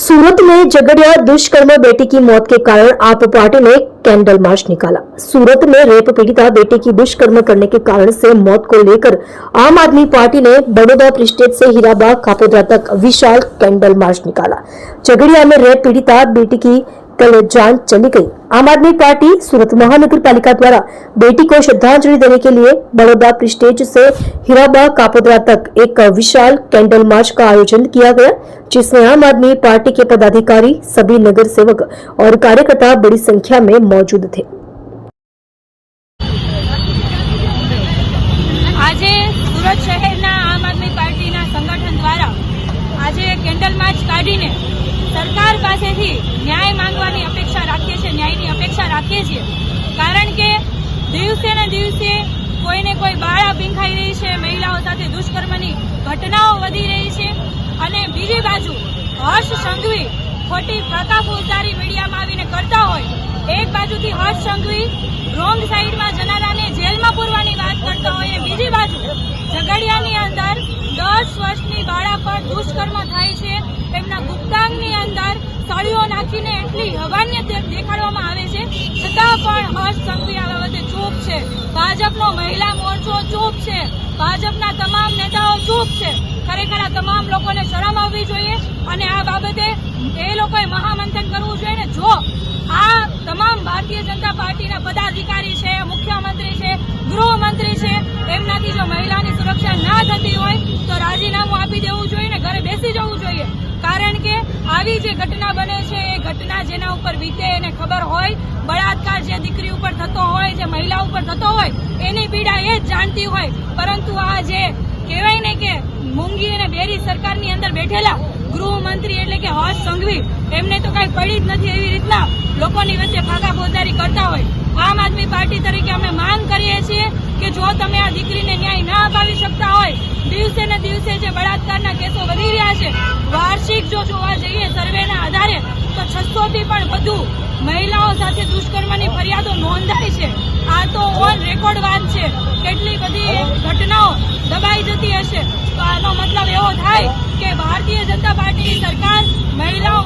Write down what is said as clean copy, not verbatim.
सूरत में झगड़िया दुष्कर्म बेटी की मौत के कारण आप पार्टी ने कैंडल मार्च निकाला। सूरत में रेप पीड़िता बेटी की दुष्कर्म करने के कारण से मौत को लेकर आम आदमी पार्टी ने बड़ौदा प्रिस्टेज से हीराबाग कापोद्रा तक विशाल कैंडल मार्च निकाला। झगड़िया में रेप पीड़िता बेटी की कल जान चली गई। आम आदमी पार्टी सूरत महानगर पालिका द्वारा बेटी को श्रद्धांजलि देने के लिए बड़ौदा प्रिस्टेज से हीराबाग कापोद्रा तक एक विशाल कैंडल मार्च का आयोजन किया गया, जिसमें आम आदमी पार्टी के पदाधिकारी, सभी नगर सेवक और कार्यकर्ता बड़ी संख्या में मौजूद थे। आज सूरत शहर आम आदमी पार्टी संगठन द्वारा आज कैंडल मार्च काढ़ीने सरकार पासेथी न्याय मांगवानी अपेक्षा राखीए छे, न्यायनी अपेक्षा राखीए छे। कारण के दिवसे ने दिवसे कोई ने कोई बाळा बींखाई रही है, महिलाओं साथे दुष्कर्मनी घटनाओं वधी रही है अने बीजी बाजू हर्ष संघवी खोटी फाका फौजदारी मीडियामां आवीने करता होय, एक बाजुथी हर्ष संघवी रोंग साइडमां जनाराने जेलमां पूरवानी वात करता होय, बीजी बाजू झगड़ियानी अंदर 10 वर्षनी बाळा पर दुष्कर्म थाय छे, તેમના ગુપ્તાંગની અંદર સળીઓ નાખીને એટલી હવાન્ય દેખાડવામાં આવે છે, છતાં પણ હર્ષ સંઘવી આ બાબતે ચૂપ છે। ભાજપનો મહિલા મોરચો ચૂપ છે, ભાજપના તમામ નેતાઓ ચૂપ છે। ખરેખર આ તમામ લોકોને શરમ આવવી જોઈએ અને આ બાબતે એ લોકોએ મહામંથન કરવું જોઈએ ને જો આ તમામ ભારતીય જનતા પાર્ટીના પદાધિકારી છે, મુખ્યમંત્રી છે, ગૃહમંત્રી છે, એમનાથી જો મહિલાની સુરક્ષા ના થતી હોય તો રાજીનામું આપી દેવું જોઈએ ને ઘરે બેસી જવું જોઈએ। कारण के आवी जे घटना बने छे ए घटना जेना उपर वीते एने खबर होय, बलात्कार जे दीकरी उपर थतो होय, जे महिला उपर थतो होय एनी पीड़ा ए ज जानती होय, परंतु आ जे कहेवाय ने के मूंगी अने बेरी सरकारनी अंदर बैठेला गृहमंत्री एटले के हर्ष संघवी एमने तो कई पड़ी ज नथी एवी रीतना लोकोनी वच्चे फाका फौजदारी करता होय। आम आदमी पार्टी तरीके अमे मांग करीए छीए के जो तमे आ दीकरीने न्याय न अपावी शकता होय, दिवसे ने दिवसे जे बलात्कारना केसो वधी रह्या छे, वार्षिक जो जोवा जईए सर्वेना आधारे तो 600 थी पण वधु महिलाओं साथे दुष्कर्मनी फरियादो नोंधाई छे। आ तो ऑन रेकॉर्ड वात छे, કેટલી બધી ઘટનાઓ દબાઈ જતી હશે। તો આનો મતલબ એવો થાય કે ભારતીય જનતા પાર્ટીની સરકાર મહિલાઓ